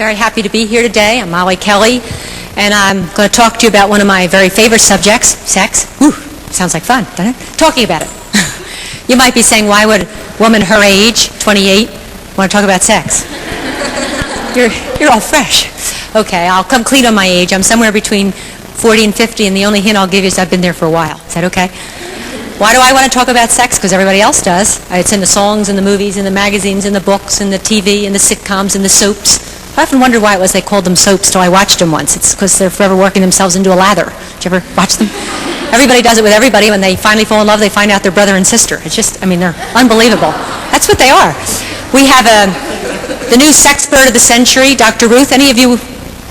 Very happy to be here today. I'm Molly Kelly, and I'm going to talk to you about one of my very favorite subjects, sex. Whew, sounds like fun, doesn't it? Talking about it. You might be saying, why would a woman her age, 28, want to talk about sex? You're all fresh. Okay, I'll come clean on my age. I'm somewhere between 40 and 50, and the only hint I'll give you is I've been there for a while. Is that okay? Why do I want to talk about sex? Because everybody else does. It's in the songs, in the movies, in the magazines, in the books, in the TV, in the sitcoms, in the soaps. I often wondered why it was they called them soaps till I watched them once. It's because they're forever working themselves into a lather. Did you ever watch them? Everybody does it with everybody. When they finally fall in love, they find out they're brother and sister. It's just, they're unbelievable. That's what they are. We have the new sex bird of the century, Dr. Ruth. Any of you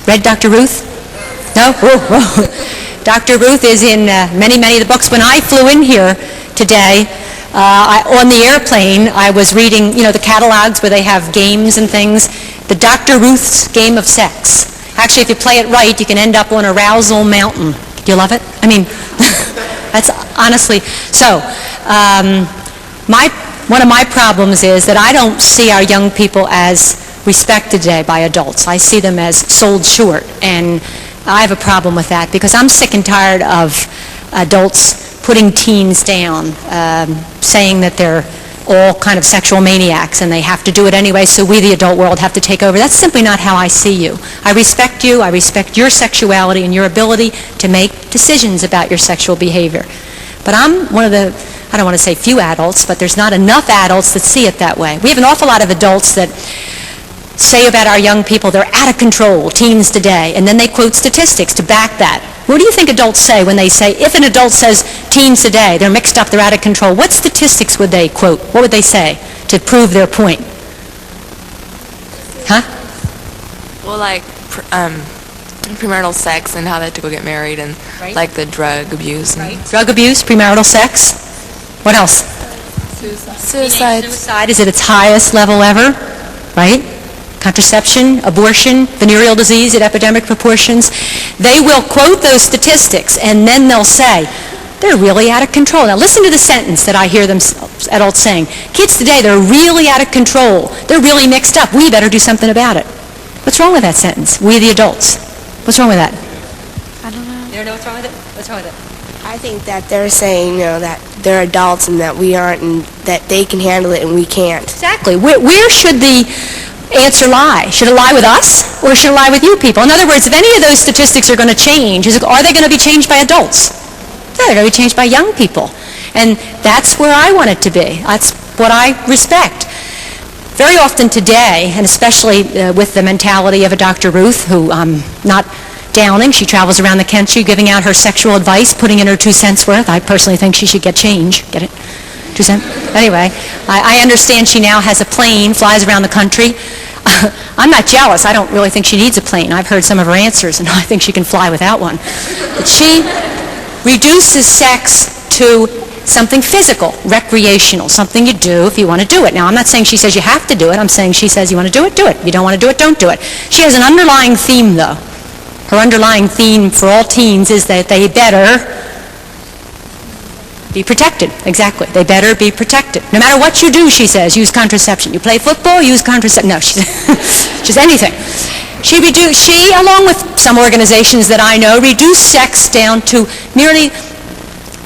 read Dr. Ruth? No? Whoa. Dr. Ruth is in many of the books. When I flew in here today, on the airplane, I was reading, the catalogs where they have games and things. The Dr. Ruth's Game of Sex. Actually, if you play it right, you can end up on Arousal Mountain. Do you love it? That's honestly. So, one of my problems is that I don't see our young people as respected today by adults. I see them as sold short, and I have a problem with that because I'm sick and tired of adults putting teens down, saying that they're all kind of sexual maniacs and they have to do it anyway, so we, the adult world, have to take over. That's simply not how I see you. I respect you. I respect your sexuality and your ability to make decisions about your sexual behavior. But I'm one of the, I don't want to say few adults, but there's not enough adults that see it that way. We have an awful lot of adults that say about our young people they're out of control, teens today, and then they quote statistics to back that. What do you think adults say when they say, if an adult says teens today, they're mixed up, they're out of control, what statistics would they quote? What would they say to prove their point? Huh? Well, like premarital sex and how they have to go get married, and like the drug abuse. Drug abuse, premarital sex. What else? Suicide. Suicide is at its highest level ever, right? Contraception, abortion, venereal disease at epidemic proportions. They will quote those statistics and then they'll say, they're really out of control. Now listen to the sentence that I hear them adults saying. Kids today, they're really out of control. They're really mixed up. We better do something about it. What's wrong with that sentence? We the adults. What's wrong with that? I don't know. You don't know what's wrong with it? What's wrong with it? I think that they're saying, that they're adults and that we aren't, and that they can handle it and we can't. Exactly. Where should the answer lie? Should it lie with us or should it lie with you people? In other words, if any of those statistics are going to change, are they going to be changed by adults? No, they're going to be changed by young people. And that's where I want it to be. That's what I respect. Very often today, and especially with the mentality of a Dr. Ruth, who I'm not downing, she travels around the country giving out her sexual advice, putting in her 2 cents worth. I personally think she should get change. Get it? 2 cents? Anyway, I understand she now has a plane, flies around the country. I'm not jealous. I don't really think she needs a plane. I've heard some of her answers, and I think she can fly without one. But she reduces sex to something physical, recreational, something you do if you want to do it. Now, I'm not saying she says you have to do it. I'm saying she says you want to do it, do it. If you don't want to do it, don't do it. She has an underlying theme, though. Her underlying theme for all teens is that they better be protected. Exactly. They better be protected. No matter what you do, she says, use contraception. You play football, use contraception. No, she's anything. She, along with some organizations that I know, reduce sex down to merely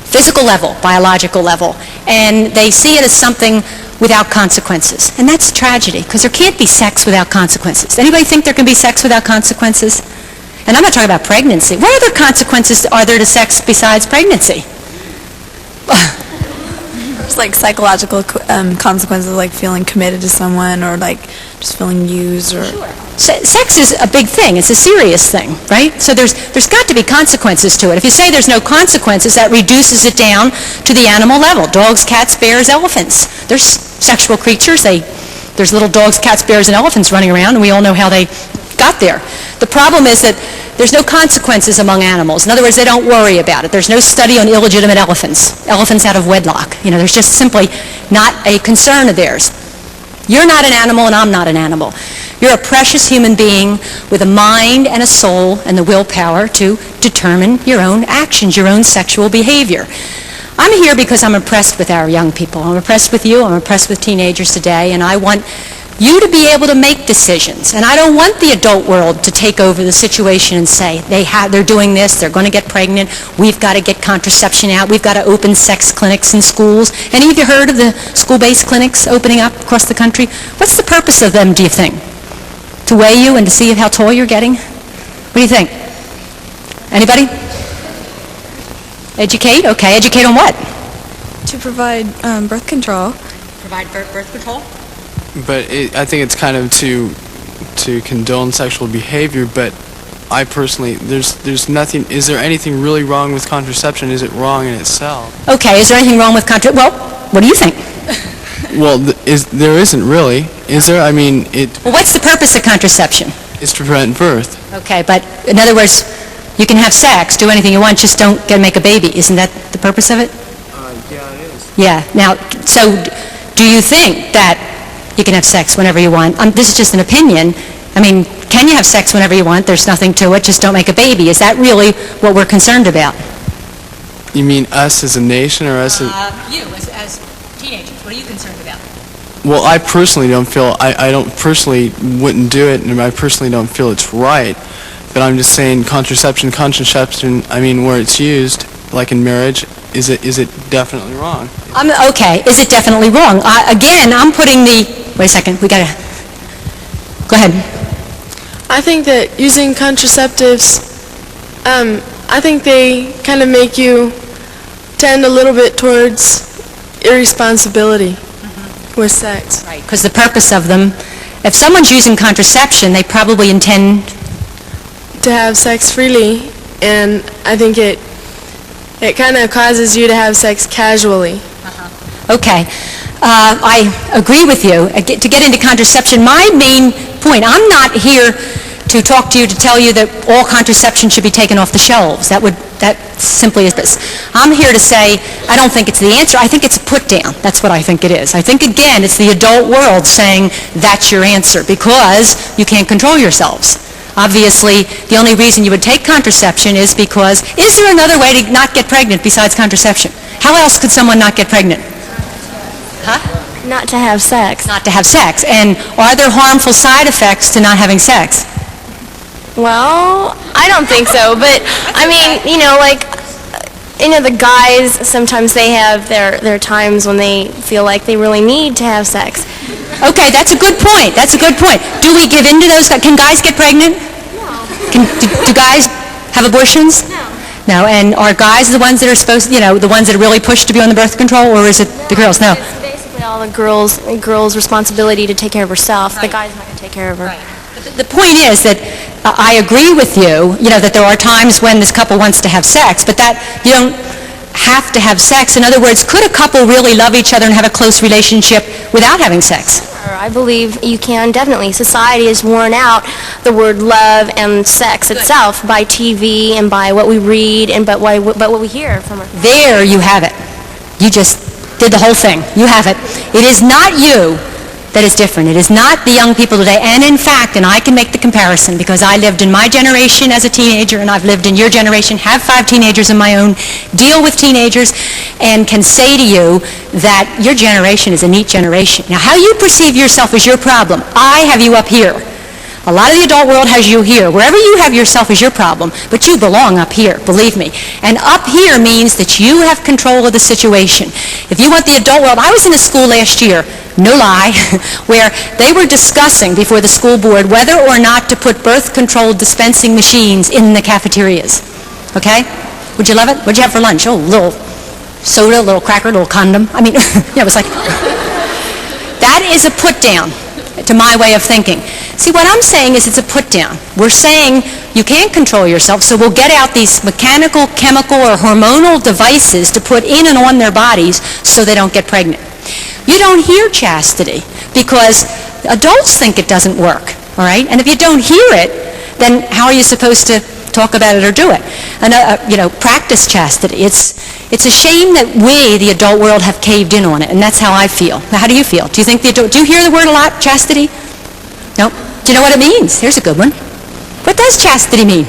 physical level, biological level. And they see it as something without consequences. And that's tragedy, because there can't be sex without consequences. Anybody think there can be sex without consequences? And I'm not talking about pregnancy. What other consequences are there to sex besides pregnancy? There's like psychological consequences, like feeling committed to someone, or like just feeling used, or sex is a big thing. It's a serious thing, right? So there's got to be consequences to it. If you say there's no consequences, that reduces it down to the animal level. Dogs, cats, bears, elephants. They're sexual creatures. There's little dogs, cats, bears, and elephants running around, and we all know how they got there. The problem is that there's no consequences among animals. In other words, they don't worry about it. There's no study on illegitimate elephants out of wedlock. There's just simply not a concern of theirs. You're not an animal and I'm not an animal. You're a precious human being with a mind and a soul and the willpower to determine your own actions, your own sexual behavior. I'm here because I'm impressed with our young people. I'm impressed with you. I'm impressed with teenagers today, and I want you to be able to make decisions. And I don't want the adult world to take over the situation and say, they're doing this, they're going to get pregnant, we've got to get contraception out, we've got to open sex clinics in schools. Any of you heard of the school-based clinics opening up across the country? What's the purpose of them, do you think? To weigh you and to see how tall you're getting? What do you think? Anybody? Educate? Okay, educate on what? To provide birth control. Provide birth control? But I think it's kind of to condone sexual behavior, but I personally, there's nothing, is there anything really wrong with contraception? Is it wrong in itself? Okay, is there anything wrong with well, what do you think? Well, there isn't really, is there? I mean, Well, what's the purpose of contraception? it's to prevent birth. Okay, but in other words, you can have sex, do anything you want, just don't make a baby. Isn't that the purpose of it? Yeah, it is. Yeah. Now, so do you think that you can have sex whenever you want? This is just an opinion. I mean, can you have sex whenever you want? There's nothing to it. Just don't make a baby. Is that really what we're concerned about? You mean us as a nation or us as... You, as teenagers, what are you concerned about? Well, I personally don't feel, I don't personally wouldn't do it, and I personally don't feel it's right. But I'm just saying contraception, I mean, where it's used, like in marriage, is it definitely wrong? Okay, is it definitely wrong? Again, I'm putting wait a second, we gotta, go ahead. I think that using contraceptives, I think they kind of make you tend a little bit towards irresponsibility with sex. Right, because the purpose of them, if someone's using contraception, they probably intend... To have sex freely, and I think it kind of causes you to have sex casually. Okay. I agree with you. To get into contraception, my main point, I'm not here to talk to you to tell you that all contraception should be taken off the shelves. That simply is this. I'm here to say I don't think it's the answer. I think it's a put down. That's what I think it is. I think, again, it's the adult world saying that's your answer because you can't control yourselves. Obviously, the only reason you would take contraception is because, is there another way to not get pregnant besides contraception? How else could someone not get pregnant? Huh? Not to have sex. Not to have sex. And are there harmful side effects to not having sex? Well, I don't think so, but I mean, the guys, sometimes they have their times when they feel like they really need to have sex. Okay, that's a good point. That's a good point. Do we give in to those? Can guys get pregnant? No. Do guys have abortions? No. No, and are guys the ones that are supposed, the ones that are really pushed to be on the birth control, or is it the girls? No. It's basically all the girl's responsibility to take care of herself. Right. The guy's not going to take care of her. Right. But the point is that I agree with you, that there are times when this couple wants to have sex, but that you don't have to have sex. In other words, could a couple really love each other and have a close relationship without having sex? I believe you can, definitely. Society has worn out the word love and sex itself by TV and by what we read and by what we hear from our... There you have it. You just did the whole thing. You have it. It is not you that is different. It is not the young people today. And in fact, and I can make the comparison because I lived in my generation as a teenager and I've lived in your generation, have 5 teenagers of my own, deal with teenagers, and can say to you that your generation is a neat generation. Now, how you perceive yourself is your problem. I have you up here. A lot of the adult world has you here. Wherever you have yourself is your problem, but you belong up here, believe me. And up here means that you have control of the situation. If you want the adult world, I was in a school last year, no lie, where they were discussing before the school board whether or not to put birth control dispensing machines in the cafeterias. Okay? Would you love it? What'd you have for lunch? Oh, a little soda, a little cracker, a little condom. I mean, it was like... That is a put down to my way of thinking. See, what I'm saying is it's a put down. We're saying you can't control yourself, so we'll get out these mechanical, chemical, or hormonal devices to put in and on their bodies so they don't get pregnant. You don't hear chastity because adults think it doesn't work, all right? And if you don't hear it, then how are you supposed to talk about it or do it? And, practice chastity. It's a shame that we, the adult world, have caved in on it, and that's how I feel. Now, how do you feel? Do you hear the word a lot, chastity? No? Do you know what it means? Here's a good one. What does chastity mean?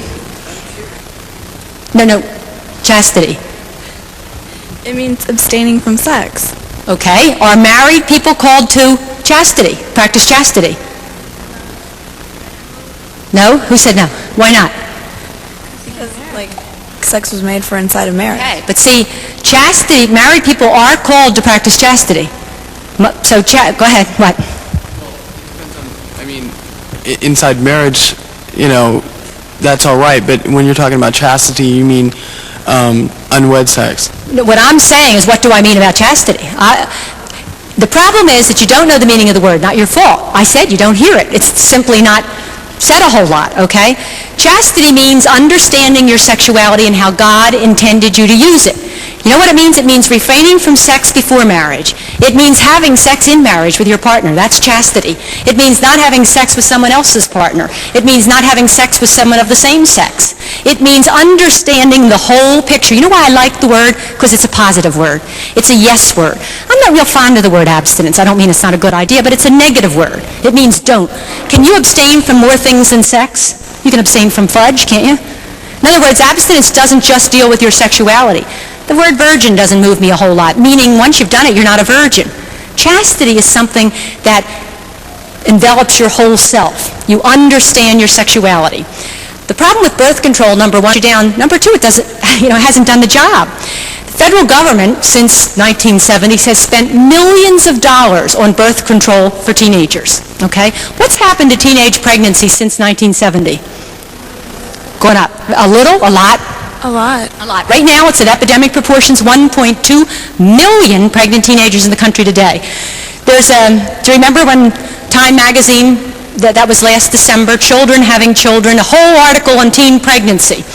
No, chastity. It means abstaining from sex. Okay. Are married people called to chastity, practice chastity? No? Who said no? Why not? Because, like, sex was made for inside of marriage. Okay, but see, chastity, married people are called to practice chastity. So, go ahead, what? I mean, inside marriage, you know, that's all right, but when you're talking about chastity, you mean unwed sex. What I'm saying is, what do I mean about chastity? The problem is that you don't know the meaning of the word, not your fault. I said you don't hear it. It's simply not said a whole lot, okay? Chastity means understanding your sexuality and how God intended you to use it. You know what it means? It means refraining from sex before marriage. It means having sex in marriage with your partner. That's chastity. It means not having sex with someone else's partner. It means not having sex with someone of the same sex. It means understanding the whole picture. You know why I like the word? Because it's a positive word. It's a yes word. I'm not real fond of the word abstinence. I don't mean it's not a good idea, but it's a negative word. It means don't. Can you abstain from more things than sex? You can abstain from fudge, can't you? In other words, abstinence doesn't just deal with your sexuality. The word virgin doesn't move me a whole lot, meaning once you've done it, you're not a virgin. Chastity is something that envelops your whole self. You understand your sexuality. The problem with birth control, number one, you're down. Number two, it doesn't, hasn't done the job. The federal government, since 1970, has spent millions of dollars on birth control for teenagers. Okay? What's happened to teenage pregnancy since 1970? Going up. A little? A lot? A lot. A lot. Right now, it's at epidemic proportions, 1.2 million pregnant teenagers in the country today. There's do you remember when Time magazine, that was last December, children having children, a whole article on teen pregnancy.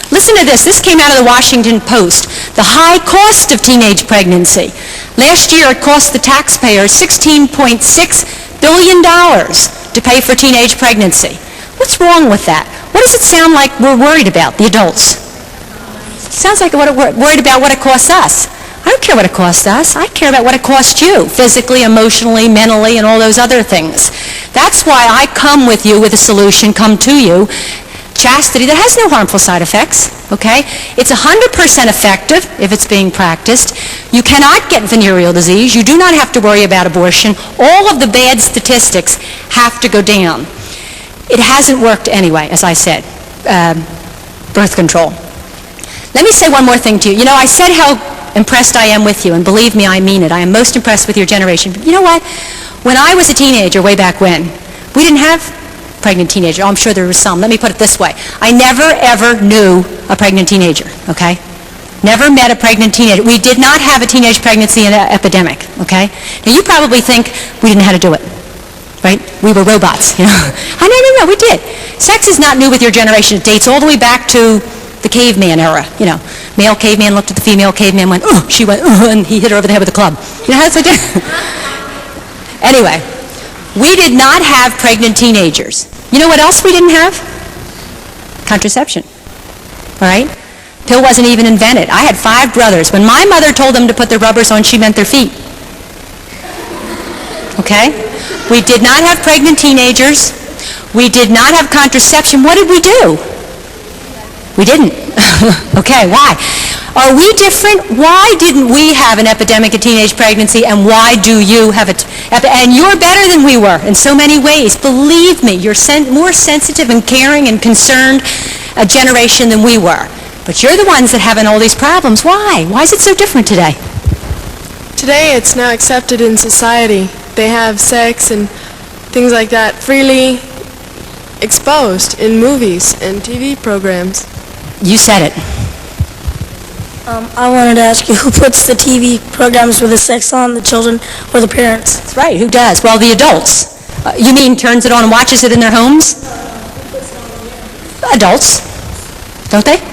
Listen to this. This came out of the Washington Post. The high cost of teenage pregnancy. Last year, it cost the taxpayers $16.6 billion to pay for teenage pregnancy. What's wrong with that? What does it sound like we're worried about, the adults? Sounds like we're worried about what it costs us. I don't care what it costs us. I care about what it costs you, physically, emotionally, mentally, and all those other things. That's why I come with you with a solution, come to you, chastity that has no harmful side effects, okay? It's 100% effective if it's being practiced. You cannot get venereal disease. You do not have to worry about abortion. All of the bad statistics have to go down. It hasn't worked anyway, as I said, birth control. Let me say one more thing to you. You know, I said how impressed I am with you, and believe me, I mean it. I am most impressed with your generation. But you know what? When I was a teenager, way back when, we didn't have pregnant teenagers. Oh, I'm sure there was some. Let me put it this way. I never, ever knew a pregnant teenager, okay? Never met a pregnant teenager. We did not have a teenage pregnancy epidemic, okay? Now, you probably think we didn't know how to do it, right? We were robots, you know? No, we did. Sex is not new with your generation. It dates all the way back to the caveman era, you know. Male caveman looked at the female caveman, went, oh, she went, oh, and he hit her over the head with a club. You know how it's like that? Anyway, we did not have pregnant teenagers. You know what else we didn't have? Contraception, all right? Pill wasn't even invented. I had 5 brothers. When my mother told them to put their rubbers on, she meant their feet. Okay? We did not have pregnant teenagers. We did not have contraception. What did we do? We didn't. Okay, why? Are we different? Why didn't we have an epidemic of teenage pregnancy, and why do you have it? And you're better than we were in so many ways. Believe me, you're more sensitive and caring and concerned a generation than we were. But you're the ones that having all these problems. Why? Why is it so different today? Today, it's now accepted in society. They have sex and things like that freely exposed in movies and TV programs. You said it. I wanted to ask you, who puts the TV programs with the sex on, the children or the parents? That's right. Who does? Well, the adults. You mean turns it on and watches it in their homes? Adults. Don't they?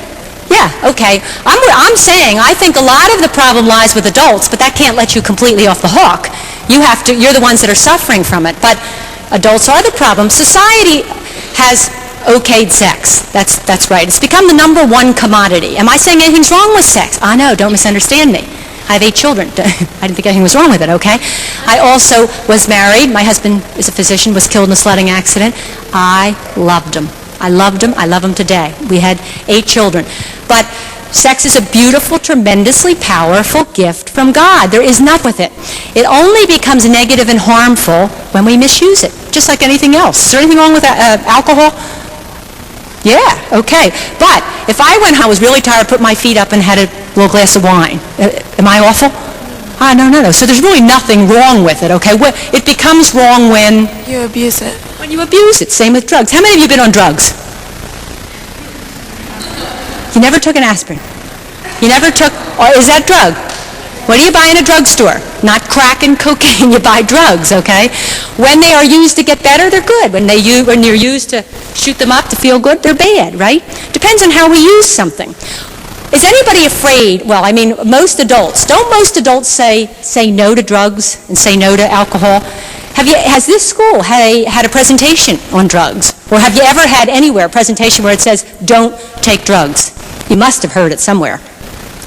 Yeah, okay. I'm saying I think a lot of the problem lies with adults, but that can't let you completely off the hook. You're the ones that are suffering from it. But adults are the problem. Society has okayed sex. That's right. It's become the number one commodity. Am I saying anything's wrong with sex? I know, don't misunderstand me. I have 8 children. I didn't think anything was wrong with it, okay? I also was married. My husband is a physician, was killed in a sledding accident. I loved him. I loved him. I love him today. We had 8 children. But Sex is a beautiful, tremendously powerful gift from God. There is nothing with it. It only becomes negative and harmful when we misuse it, just like anything else. Is there anything wrong with alcohol? Yeah, okay. But if I went home, was really tired, put my feet up and had a little glass of wine, am I awful? No. So there's really nothing wrong with it, okay? It becomes wrong when... You abuse it. When you abuse it. Same with drugs. How many of you have been on drugs? You never took an aspirin. You never took, or is that drug? What do you buy in a drugstore? Not crack and cocaine, you buy drugs, okay? When they are used to get better, they're good. When you're used to shoot them up to feel good, they're bad, right? Depends on how we use something. Is anybody afraid, well, I mean, most adults, don't most adults say no to drugs and say no to alcohol? Has this school had a presentation on drugs? Or have you ever had anywhere a presentation where it says, don't take drugs? You must have heard it somewhere.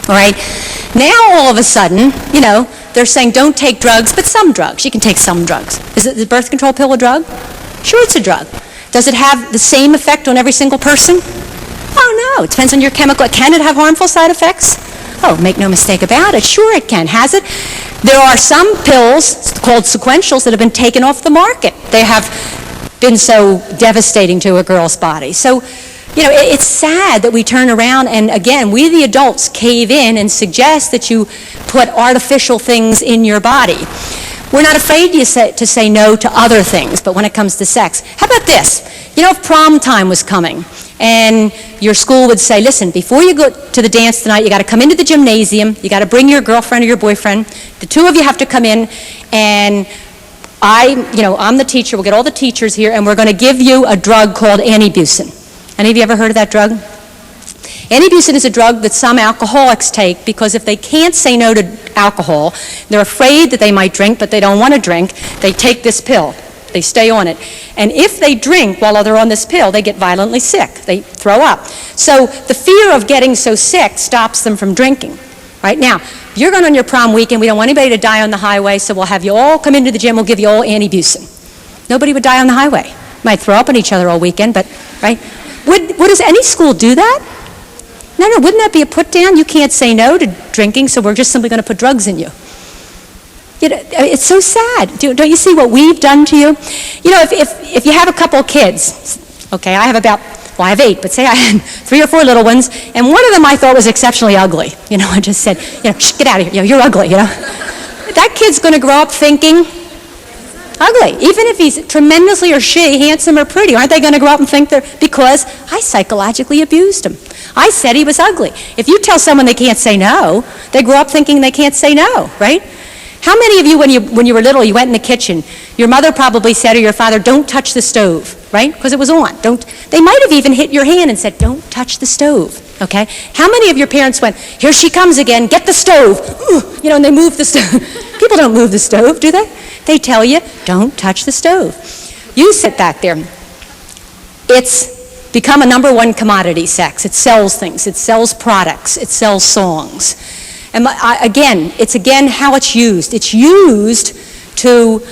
All right? Now, all of a sudden, they're saying don't take drugs, but some drugs. You can take some drugs. Is the birth control pill a drug? Sure, it's a drug. Does it have the same effect on every single person? Oh, no. It depends on your chemical. Can it have harmful side effects? Oh, make no mistake about it. Sure it can. Has it? There are some pills called sequentials that have been taken off the market. They have been so devastating to a girl's body. So, it's sad that we turn around and, again, we the adults cave in and suggest that you put artificial things in your body. We're not afraid to say no to other things, but when it comes to sex. How about this? If prom time was coming and your school would say, listen, before you go to the dance tonight, you got to come into the gymnasium, you got to bring your girlfriend or your boyfriend, the two of you have to come in, and I'm the teacher, we'll get all the teachers here, and we're going to give you a drug called antibusin. Any of you ever heard of that drug? Antibusin is a drug that some alcoholics take because if they can't say no to alcohol, they're afraid that they might drink, but they don't want to drink, they take this pill. They stay on it. And if they drink while they're on this pill, they get violently sick. They throw up. So the fear of getting so sick stops them from drinking. Right now, you're going on your prom weekend, we don't want anybody to die on the highway, so we'll have you all come into the gym, we'll give you all antibusin. Nobody would die on the highway. Might throw up on each other all weekend, but, right? Does any school do that? No, wouldn't that be a put down? You can't say no to drinking, so we're just simply going to put drugs in you. It's so sad. Don't you see what we've done to you? If you have a couple of kids, okay, I have 8, but say I had 3 or 4 little ones, and one of them I thought was exceptionally ugly. I just said, shh, get out of here, you're ugly, That kid's going to grow up thinking ugly. Even if he's tremendously or she handsome or pretty, aren't they going to grow up and think they're, because I psychologically abused him. I said he was ugly. If you tell someone they can't say no, they grow up thinking they can't say no, right? How many of you, when you were little, you went in the kitchen, your mother probably said, or your father, don't touch the stove, right? Because it was on. They might have even hit your hand and said, don't touch the stove, okay? How many of your parents went, here she comes again, get the stove, and they move the stove. People don't move the stove, do they? They tell you, don't touch the stove. You sit back there. It's become a number 1 commodity, sex. It sells things. It sells products. It sells songs. And it's how it's used. It's used to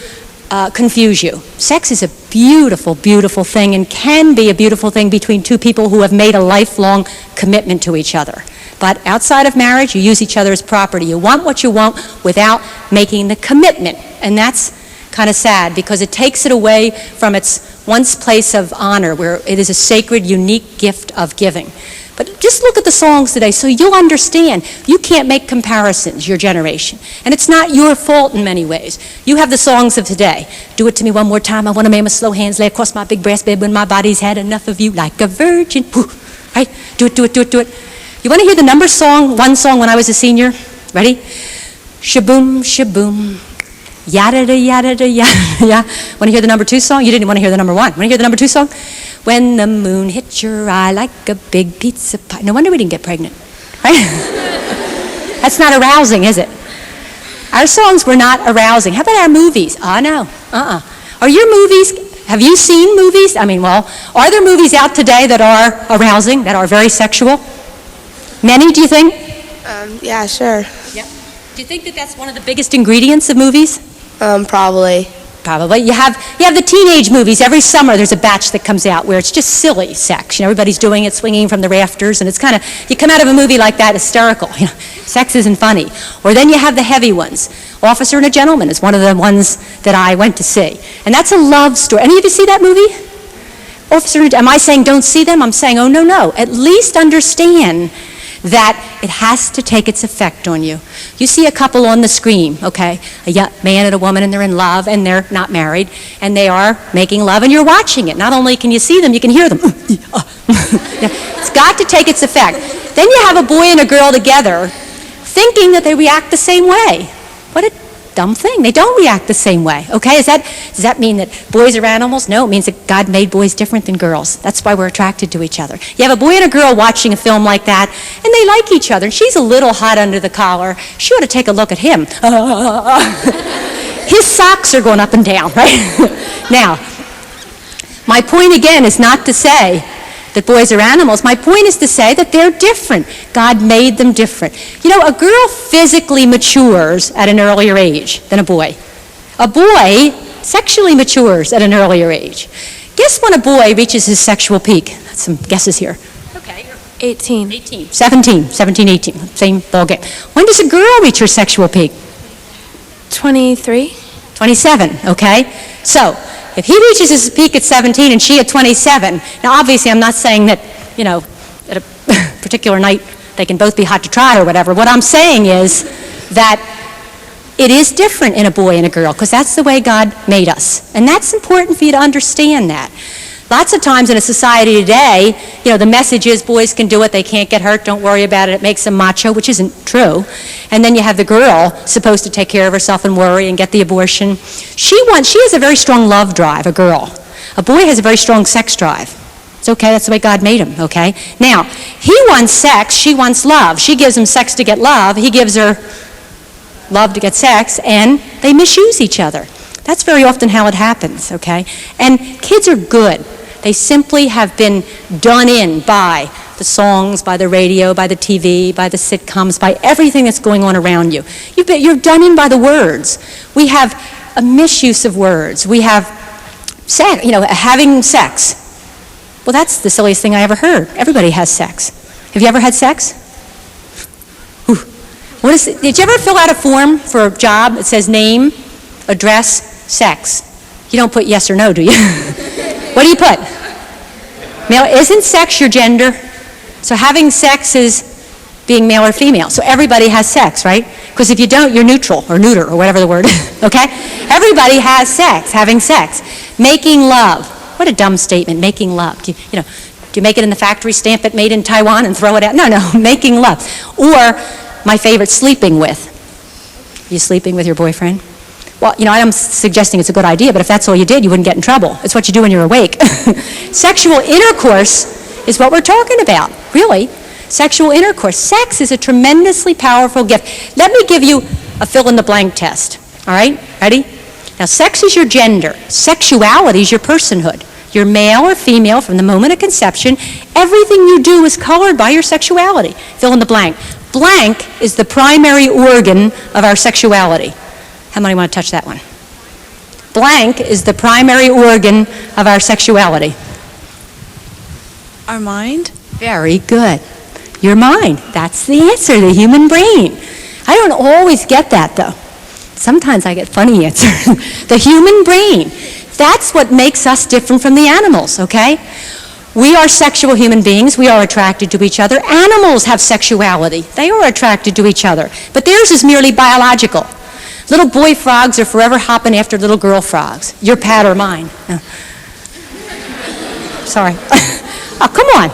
confuse you. Sex is a beautiful, beautiful thing and can be a beautiful thing between 2 people who have made a lifelong commitment to each other. But outside of marriage, you use each other as property. You want what you want without making the commitment. And that's kind of sad because it takes it away from its once place of honor where it is a sacred, unique gift of giving. But just look at the songs today so you'll understand. You can't make comparisons, your generation. And it's not your fault in many ways. You have the songs of today. Do it to me one more time. I want to make my slow hands lay across my big brass bed when my body's had enough of you like a virgin. Whew. Right? Do it, do it, do it, do it. You want to hear the number song, one song when I was a senior? Ready? Shaboom, shaboom. Yada da yada da yada ya. Want to hear the number 2 song? You didn't want to hear the number 1. Want to hear the number 2 song? When the moon hits your eye like a big pizza pie. No wonder we didn't get pregnant, right? That's not arousing, is it? Our songs were not arousing. How about our movies? Oh, no. Are your movies, have you seen movies? Are there movies out today that are arousing, that are very sexual? Many, do you think? Yeah, sure. Yep. Do you think that that's one of the biggest ingredients of movies? Probably. probably. You have the teenage movies. Every summer there's a batch that comes out where it's just silly sex. Everybody's doing it, swinging from the rafters, and it's kind of, you come out of a movie like that hysterical. Sex isn't funny. Or then you have the heavy ones. Officer and a Gentleman is one of the ones that I went to see. And that's a love story. Any of you see that movie? Am I saying don't see them? I'm saying, oh, no. At least understand that it has to take its effect on you. You see a couple on the screen, okay? A man and a woman, and they're in love, and they're not married, and they are making love, and you're watching it. Not only can you see them, you can hear them. It's got to take its effect. Then you have a boy and a girl together thinking that they react the same way. What a dumb thing. They don't react the same way, okay? Does that mean that boys are animals? No, it means that God made boys different than girls. That's why we're attracted to each other. You have a boy and a girl watching a film like that, and they like each other, and she's a little hot under the collar. She ought to take a look at him. His socks are going up and down, right? Now, my point again is not to say that boys are animals. My point is to say that they're different. God made them different. A girl physically matures at an earlier age than a boy. A boy sexually matures at an earlier age. Guess when a boy reaches his sexual peak? Some guesses here. Okay. 18. 17, 18. Same ball game. When does a girl reach her sexual peak? 23. 27, okay? So, if he reaches his peak at 17 and she at 27, now obviously I'm not saying that, at a particular night they can both be hot to try or whatever. What I'm saying is that it is different in a boy and a girl because that's the way God made us. And that's important for you to understand that. Lots of times in a society today, the message is boys can do it, they can't get hurt, don't worry about it, it makes them macho, which isn't true. And then you have the girl supposed to take care of herself and worry and get the abortion. She has a very strong love drive, a girl. A boy has a very strong sex drive. It's okay, that's the way God made him, okay? Now, he wants sex, she wants love. She gives him sex to get love, he gives her love to get sex, and they misuse each other. That's very often how it happens, okay? And kids are good. They simply have been done in by the songs, by the radio, by the TV, by the sitcoms, by everything that's going on around you. You're done in by the words. We have a misuse of words. We have sex, having sex. Well, that's the silliest thing I ever heard. Everybody has sex. Have you ever had sex? Ooh. Did you ever fill out a form for a job that says name, address, sex? You don't put yes or no, do you? What do you put? Male. Isn't sex your gender? So having sex is being male or female. So everybody has sex, right? Because if you don't, you're neutral or neuter or whatever the word is, okay? Everybody has sex, having sex. Making love. What a dumb statement, making love. Do you make it in the factory, stamp it, made in Taiwan, and throw it out? No, making love. Or my favorite, sleeping with. You sleeping with your boyfriend? Well, I'm suggesting it's a good idea, but if that's all you did, you wouldn't get in trouble. It's what you do when you're awake. Sexual intercourse is what we're talking about, really. Sexual intercourse. Sex is a tremendously powerful gift. Let me give you a fill-in-the-blank test, all right? Ready? Now, sex is your gender. Sexuality is your personhood. You're male or female from the moment of conception. Everything you do is colored by your sexuality. Fill in the blank. Blank is the primary organ of our sexuality. How many want to touch that one? Blank is the primary organ of our sexuality. Our mind? Very good. Your mind. That's the answer, the human brain. I don't always get that, though. Sometimes I get funny answers. The human brain. That's what makes us different from the animals, okay? We are sexual human beings. We are attracted to each other. Animals have sexuality. They are attracted to each other. But theirs is merely biological. Little boy frogs are forever hopping after little girl frogs. Your Pat or mine. No. Sorry. Oh, come on.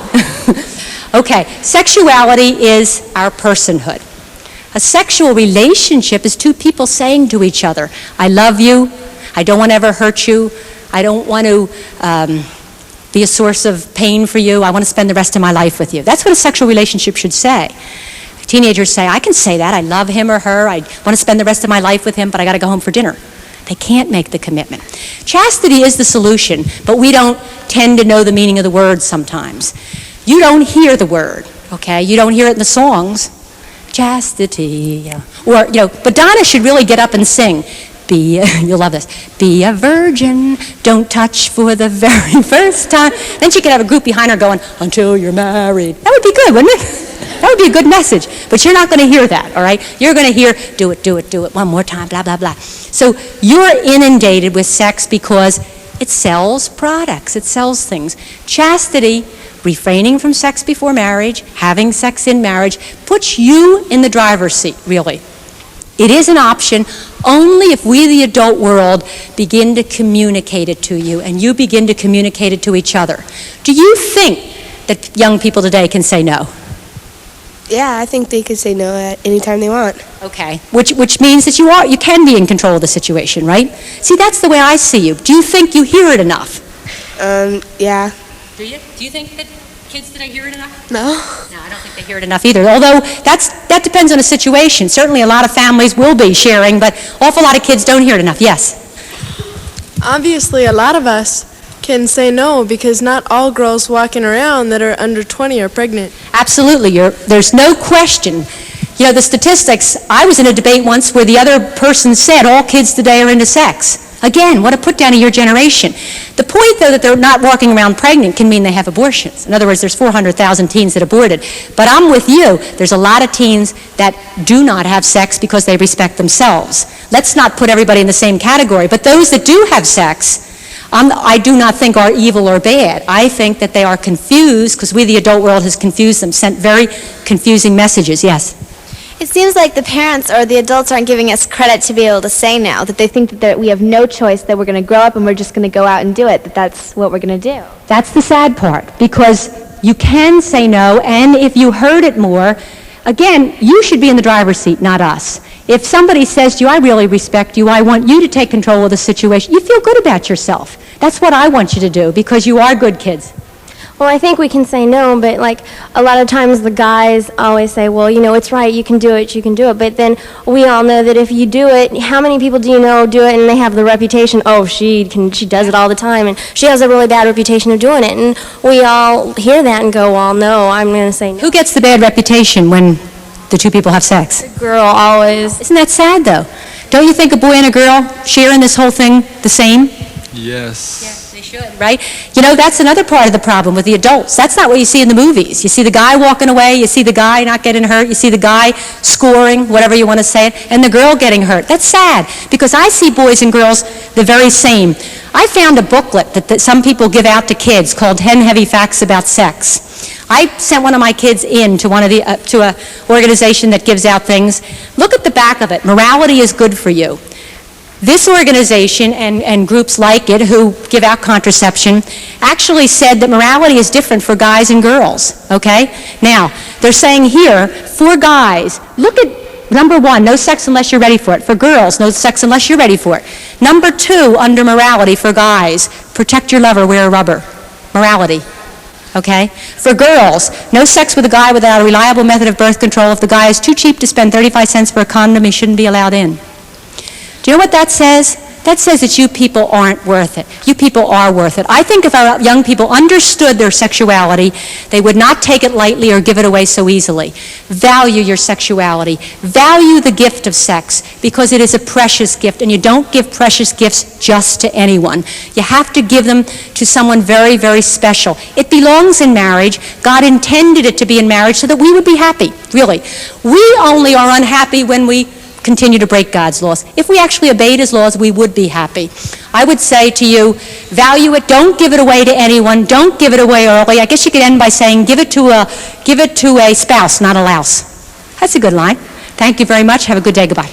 Okay, sexuality is our personhood. A sexual relationship is two people saying to each other, I love you, I don't want to ever hurt you, I don't want to be a source of pain for you, I want to spend the rest of my life with you. That's what a sexual relationship should say. Teenagers say, I can say that, I love him or her, I want to spend the rest of my life with him, but I got to go home for dinner. They can't make the commitment. Chastity is the solution, but we don't tend to know the meaning of the words sometimes. You don't hear the word, okay? You don't hear it in the songs. Chastity, yeah. Or, but Donna should really get up and sing. you'll love this, be a virgin, don't touch for the very first time. Then she could have a group behind her going, until you're married. That would be good, wouldn't it? That would be a good message. But you're not going to hear that, all right? You're going to hear, do it, do it, do it, one more time, blah, blah, blah. So you're inundated with sex because it sells products, it sells things. Chastity, refraining from sex before marriage, having sex in marriage, puts you in the driver's seat, really. It is an option only if we, the adult world, begin to communicate it to you and you begin to communicate it to each other. Do you think that young people today can say no? Yeah, I think they could say no at any time they want. Okay, which means that you can be in control of the situation, right? See, that's the way I see you. Do you think you hear it enough? Yeah. Do you? Do you think that kids today hear it enough? No. No, I don't think they hear it enough either. Although that depends on the situation. Certainly a lot of families will be sharing, but awful lot of kids don't hear it enough. Yes? Obviously, a lot of us can say no because not all girls walking around that are under 20 are pregnant. Absolutely. There's no question. You know, the statistics, I was in a debate once where the other person said all kids today are into sex. Again, what a put down of your generation. The point, though, that they're not walking around pregnant can mean they have abortions. In other words, there's 400,000 teens that aborted. But I'm with you. There's a lot of teens that do not have sex because they respect themselves. Let's not put everybody in the same category. But those that do have sex, I do not think are evil or bad. I think that they are confused because we, the adult world, has confused them, sent very confusing messages. Yes? It seems like the parents or the adults aren't giving us credit to be able to say now, that they think that we have no choice, that we're going to grow up and we're just going to go out and do it, that that's what we're going to do. That's the sad part, because you can say no, and if you heard it more, again, you should be in the driver's seat, not us. If somebody says to you, I really respect you, I want you to take control of the situation, you feel good about yourself. That's what I want you to do, because you are good kids. Well, I think we can say no, but like a lot of times the guys always say, well, you know, it's right, you can do it, you can do it. But then we all know that if you do it, how many people do you know do it and they have the reputation, oh, she does it all the time, and she has a really bad reputation of doing it. And we all hear that and go, well, no, I'm going to say no. Who gets the bad reputation when the two people have sex? The girl always. Isn't that sad, though? Don't you think a boy and a girl sharing this whole thing the same? Yes. Yes, they should, right? You know, that's another part of the problem with the adults. That's not what you see in the movies. You see the guy walking away, you see the guy not getting hurt, you see the guy scoring, whatever you want to say it, and the girl getting hurt. That's sad, because I see boys and girls the very same. I found a booklet that some people give out to kids called 10 Heavy Facts About Sex. I sent one of my kids in to to an organization that gives out things. Look at the back of it. Morality is good for you. This organization and groups like it who give out contraception actually said that morality is different for guys and girls, okay? Now, they're saying here, for guys, look at number 1, no sex unless you're ready for it. For girls, no sex unless you're ready for it. Number 2, under morality for guys, protect your lover, wear a rubber. Morality. Okay? For girls, no sex with a guy without a reliable method of birth control. If the guy is too cheap to spend 35 cents for a condom, he shouldn't be allowed in. Do you know what that says? That says that you people aren't worth it. You people are worth it. I think if our young people understood their sexuality, they would not take it lightly or give it away so easily. Value your sexuality. Value the gift of sex, because it is a precious gift, and you don't give precious gifts just to anyone. You have to give them to someone very, very special. It belongs in marriage. God intended it to be in marriage so that we would be happy, really. We only are unhappy when we continue to break God's laws. If we actually obeyed His laws, we would be happy. I would say to you, value it. Don't give it away to anyone. Don't give it away early. I guess you could end by saying, give it to a spouse, not a louse. That's a good line. Thank you very much. Have a good day. Goodbye.